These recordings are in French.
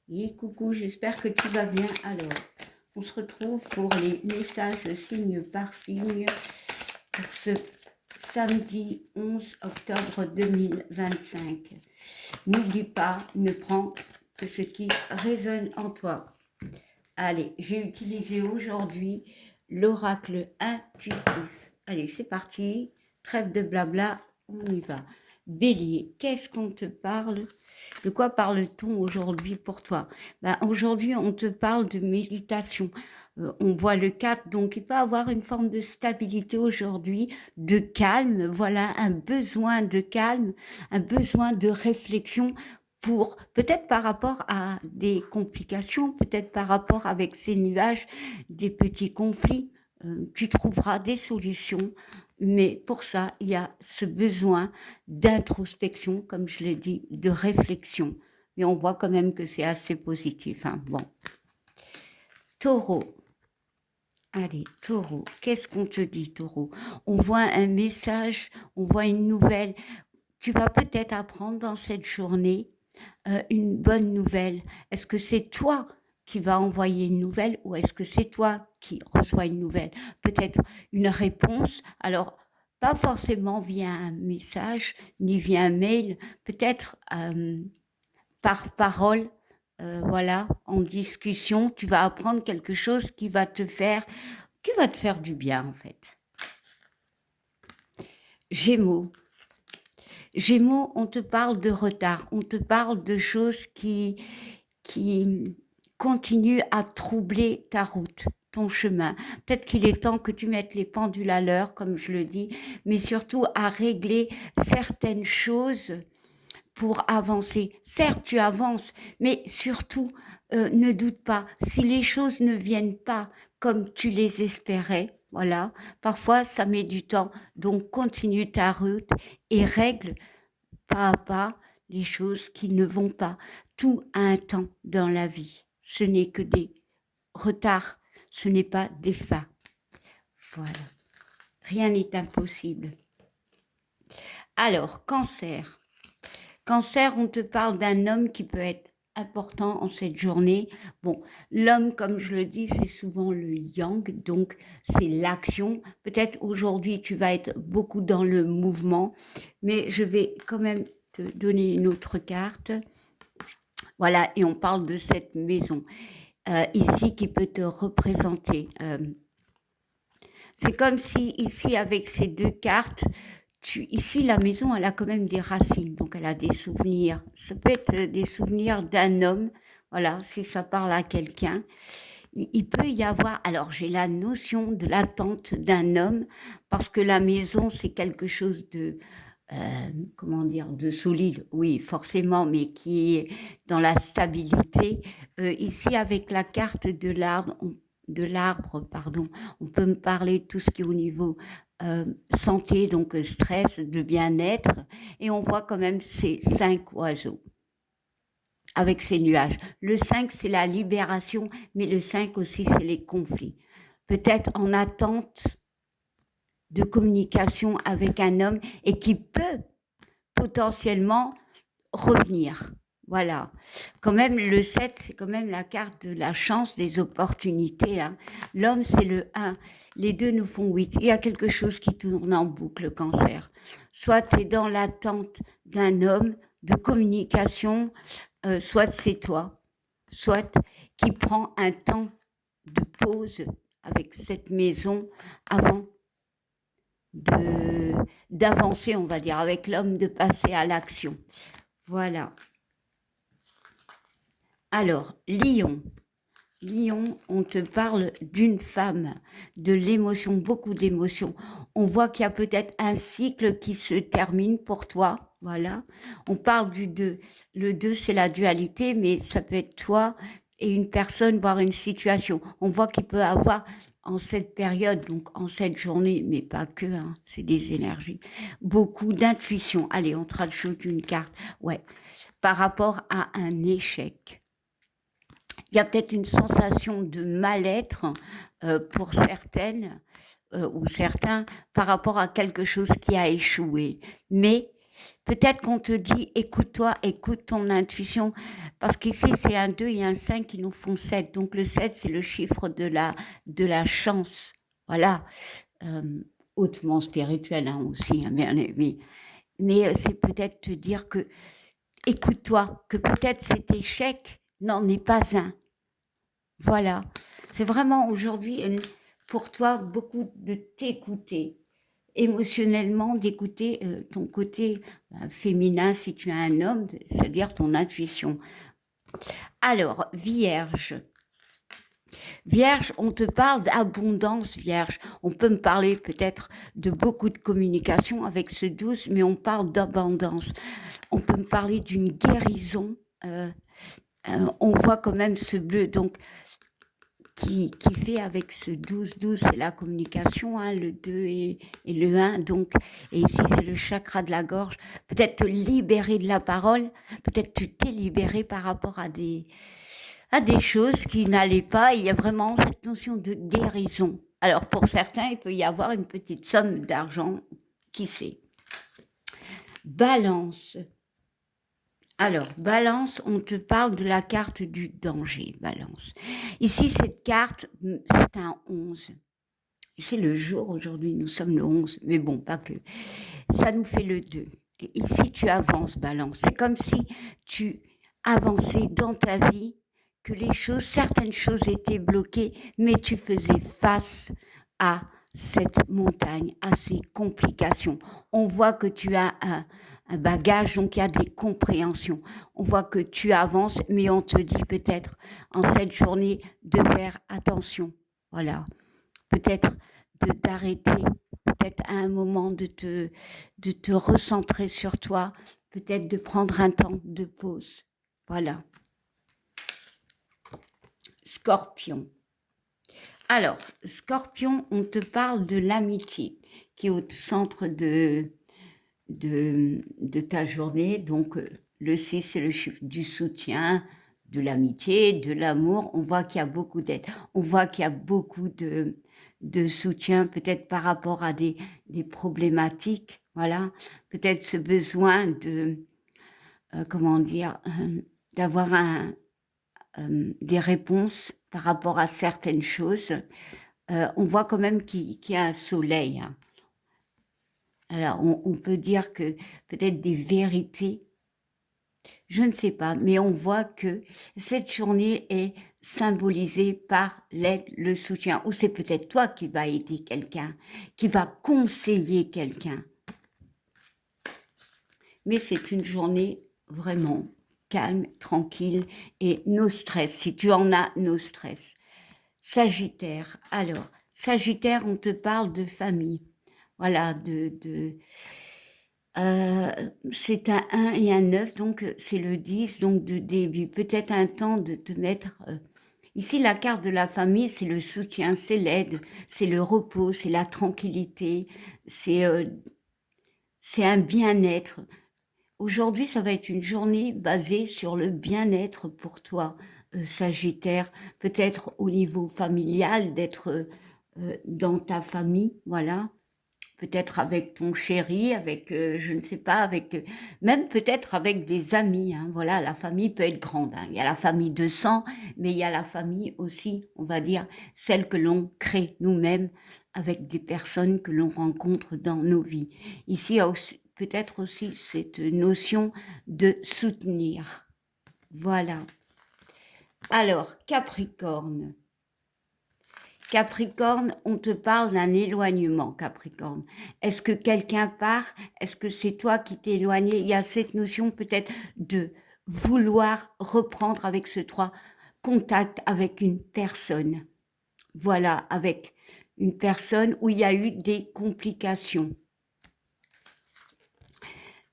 Et coucou, j'espère que tu vas bien. Alors, on se retrouve pour les messages signe par signe pour ce samedi 11 octobre 2025. N'oublie pas, ne prends que ce qui résonne en toi. Allez, j'ai utilisé aujourd'hui l'oracle intuitif. Allez, c'est parti. Trêve de blabla, on y va. Bélier, qu'est-ce qu'on te parle? De quoi parle-t-on aujourd'hui pour toi? Aujourd'hui, on te parle de méditation. On voit le 4, donc il peut avoir une forme de stabilité aujourd'hui, de calme. Voilà, un besoin de calme, un besoin de réflexion pour peut-être par rapport à des complications, peut-être par rapport avec ces nuages, des petits conflits. Tu trouveras des solutions, mais pour ça, il y a ce besoin d'introspection, comme je l'ai dit, de réflexion. Mais on voit quand même que c'est assez positif. Hein. Bon. Taureau. Allez, taureau, qu'est-ce qu'on te dit, taureau? On voit un message, on voit une nouvelle. Tu vas peut-être apprendre dans cette journée une bonne nouvelle. Est-ce que c'est toi qui vas envoyer une nouvelle ou est-ce que c'est toi qui reçois une nouvelle? Peut-être une réponse. Alors, pas forcément via un message ni via un mail, peut-être par parole, voilà, en discussion, tu vas apprendre quelque chose qui va te faire du bien en fait. Gémeaux. Gémeaux, on te parle de retard, on te parle de choses qui continuent à troubler ta route, ton chemin. Peut-être qu'il est temps que tu mettes les pendules à l'heure, comme je le dis, mais surtout à régler certaines choses pour avancer. Certes, tu avances, mais surtout, ne doute pas, si les choses ne viennent pas comme tu les espérais, voilà, parfois ça met du temps, donc continue ta route et règle pas à pas les choses qui ne vont pas. Tout a un temps dans la vie. Ce n'est que des retards, ce n'est pas des fins. Voilà. Rien n'est impossible. Alors, cancer. Cancer, on te parle d'un homme qui peut être important en cette journée. Bon, l'homme, comme je le dis, c'est souvent le yang, donc c'est l'action. Peut-être aujourd'hui, tu vas être beaucoup dans le mouvement, mais je vais quand même te donner une autre carte. Voilà, et on parle de cette maison ici qui peut te représenter. C'est comme si ici, avec ces deux cartes, ici, la maison, elle a quand même des racines, donc elle a des souvenirs. Ça peut être des souvenirs d'un homme, voilà, si ça parle à quelqu'un. Il peut y avoir, alors j'ai la notion de l'attente d'un homme, parce que la maison, c'est quelque chose de, comment dire, de solide, oui, forcément, mais qui est dans la stabilité. Ici, avec la carte de l'arbre, pardon, on peut me parler de tout ce qui est au niveau santé, donc stress, de bien-être, et on voit quand même ces 5 oiseaux avec ces nuages. Le 5, c'est la libération, mais le 5 aussi, c'est les conflits. Peut-être en attente de communication avec un homme et qui peut potentiellement revenir. Voilà. Quand même, le 7, c'est quand même la carte de la chance, des opportunités. Hein. L'homme, c'est le 1. Les deux nous font 8. Il y a quelque chose qui tourne en boucle, cancer. Soit tu es dans l'attente d'un homme, de communication, soit c'est toi, soit qui prend un temps de pause avec cette maison avant d'avancer, on va dire, avec l'homme, de passer à l'action. Voilà. Alors, Lion. Lion, on te parle d'une femme, de l'émotion, beaucoup d'émotions. On voit qu'il y a peut-être un cycle qui se termine pour toi. Voilà. On parle du 2. Le 2, c'est la dualité, mais ça peut être toi et une personne, voire une situation. On voit qu'il peut avoir en cette période, donc en cette journée, mais pas que, hein, c'est des énergies, beaucoup d'intuition. Allez, on rajoute une carte. Ouais. Par rapport à un échec. Il y a peut-être une sensation de mal-être pour certaines ou certains par rapport à quelque chose qui a échoué. Mais Peut-être qu'on te dit, écoute-toi, écoute ton intuition, parce qu'ici, c'est un 2 et un 5 qui nous font 7. Donc, le 7, c'est le chiffre de la chance. Voilà. Euh, hautement spirituel hein, aussi, hein, bien aimé. Mais c'est peut-être te dire que, écoute-toi, que peut-être cet échec n'en est pas un. Voilà. C'est vraiment aujourd'hui, pour toi, beaucoup de t'écouter émotionnellement, d'écouter ton côté féminin si tu es un homme, c'est-à-dire ton intuition. Alors, Vierge. Vierge, on te parle d'abondance, Vierge. On peut me parler peut-être de beaucoup de communication avec ce 12, mais on parle d'abondance. On peut me parler d'une guérison. On voit quand même ce bleu. Donc, qui fait avec ce 12-12, c'est la communication, hein, le 2 et le 1. Donc, et ici, c'est le chakra de la gorge. Peut-être te libérer de la parole. Peut-être tu t'es libéré par rapport à des choses qui n'allaient pas. Il y a vraiment cette notion de guérison. Alors, pour certains, il peut y avoir une petite somme d'argent. Qui sait? Balance. Alors, Balance, on te parle de la carte du danger, Balance. Ici, cette carte, c'est un 11. C'est le jour aujourd'hui, nous sommes le 11, mais bon, pas que. Ça nous fait le 2. Et ici, tu avances, Balance. C'est comme si tu avançais dans ta vie, que les choses, certaines choses étaient bloquées, mais tu faisais face à cette montagne, à ces complications. On voit que tu as un bagage, donc il y a des compréhensions. On voit que tu avances, mais on te dit peut-être en cette journée de faire attention. Voilà. Peut-être d'arrêter, peut-être à un moment de te recentrer sur toi, peut-être de prendre un temps de pause. Voilà. Scorpion. Alors, Scorpion, on te parle de l'amitié qui est au centre de ta journée. Donc, le 6, c'est le chiffre du soutien, de l'amitié, de l'amour. On voit qu'il y a beaucoup d'aide. On voit qu'il y a beaucoup de soutien, peut-être par rapport à des problématiques. Voilà. Peut-être ce besoin de, comment dire, d'avoir des réponses par rapport à certaines choses. On voit quand même qu'il y a un soleil. Hein. Alors, on peut dire que peut-être des vérités, je ne sais pas, mais on voit que cette journée est symbolisée par l'aide, le soutien, ou c'est peut-être toi qui vas aider quelqu'un, qui va conseiller quelqu'un. Mais c'est une journée vraiment calme, tranquille et no stress, si tu en as, no stress. Sagittaire, alors, Sagittaire, on te parle de famille. Voilà, c'est un 1 et un 9, donc c'est le 10, donc de début. Peut-être un temps de te mettre... Ici, la carte de la famille, c'est le soutien, c'est l'aide, c'est le repos, c'est la tranquillité, c'est un bien-être. Aujourd'hui, ça va être une journée basée sur le bien-être pour toi, Sagittaire. Peut-être au niveau familial, d'être dans ta famille, voilà. Peut-être avec ton chéri, avec, je ne sais pas, avec, même peut-être avec des amis. Hein, voilà, la famille peut être grande. Hein. Il y a la famille de sang, mais il y a la famille aussi, on va dire, celle que l'on crée nous-mêmes avec des personnes que l'on rencontre dans nos vies. Ici, il y a peut-être aussi cette notion de soutenir. Voilà. Alors, Capricorne. Capricorne, on te parle d'un éloignement, Capricorne. Est-ce que quelqu'un part? Est-ce que c'est toi qui t'es éloigné? Il y a cette notion peut-être de vouloir reprendre avec ce 3 contact avec une personne. Voilà, avec une personne où il y a eu des complications.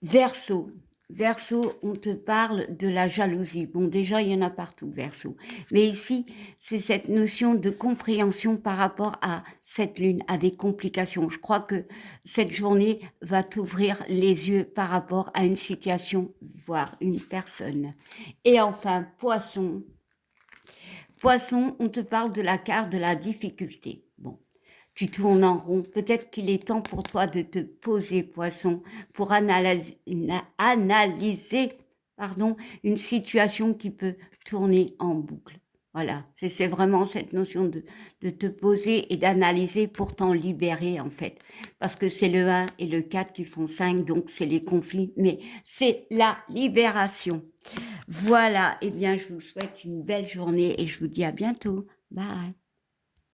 Verseau. Verseau, on te parle de la jalousie. Bon, déjà, il y en a partout, Verseau. Mais ici, c'est cette notion de compréhension par rapport à cette lune, à des complications. Je crois que cette journée va t'ouvrir les yeux par rapport à une situation, voire une personne. Et enfin, Poisson. Poisson, on te parle de la carte de la difficulté. Bon, tu tournes en rond. Peut-être qu'il est temps pour toi de te poser, poisson, pour analyser, pardon, une situation qui peut tourner en boucle. Voilà, c'est vraiment cette notion de te poser et d'analyser pour t'en libérer, en fait. Parce que c'est le 1 et le 4 qui font 5, donc c'est les conflits, mais c'est la libération. Voilà, eh bien, je vous souhaite une belle journée et je vous dis à bientôt. Bye.